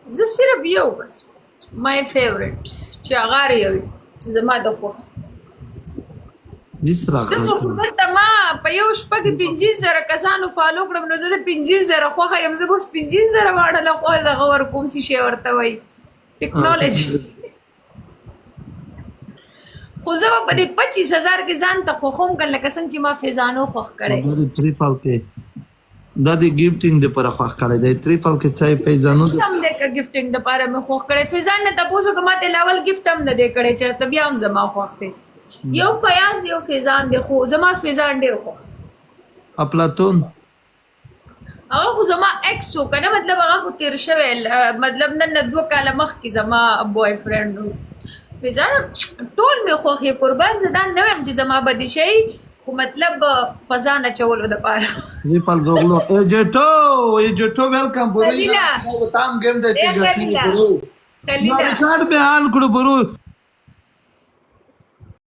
زه صرف یو بس مای فیورټ چې هغه یو چې زما د خوښ هیڅ زه راکړه خو دلته ما په یو شپه کې 50,000 کسانو فالو کړم نو زه د 50,000 خوښه یم زه به اوس 50,000 واړه له خوا دغه ورکوم څه شی ورته وایي ټکنالوجي خو زه به په دې 25,000 کې ځان ته خوښوم که لکه څنګه چې ما فیضانو خوښ کړی دا د تریفل کې دا د ګیفټینګ لپاره خوښ کړی دی تریفل کې څه پیژنو سم دی که ګفټینګ دپاره مې خوښ کړی فیضان نه تپوس وکړه ما ته لاول ګفټ هم نه دی کړی چېرته بیا هم زما خوښ دی یو فیاض دی یو فیضان دی خو زما فیضان ډېر خوښ اپلاتون هغه خو زما ایکس و که نه مطلب هغه خو تېر شوی مطلب نن نه 2 کاله مخکې زما بوای فرینډ و فیضان ټول مې خوښ یې قربان زه دا نه وایم چې زما به دې شی خو مطلب په ځان اچولو دپاره تریفل روغلو ایجټو ویلکم برو خلیله. تام گیم د خلیله. چې خلیله. ریکارډ به آن کړو برو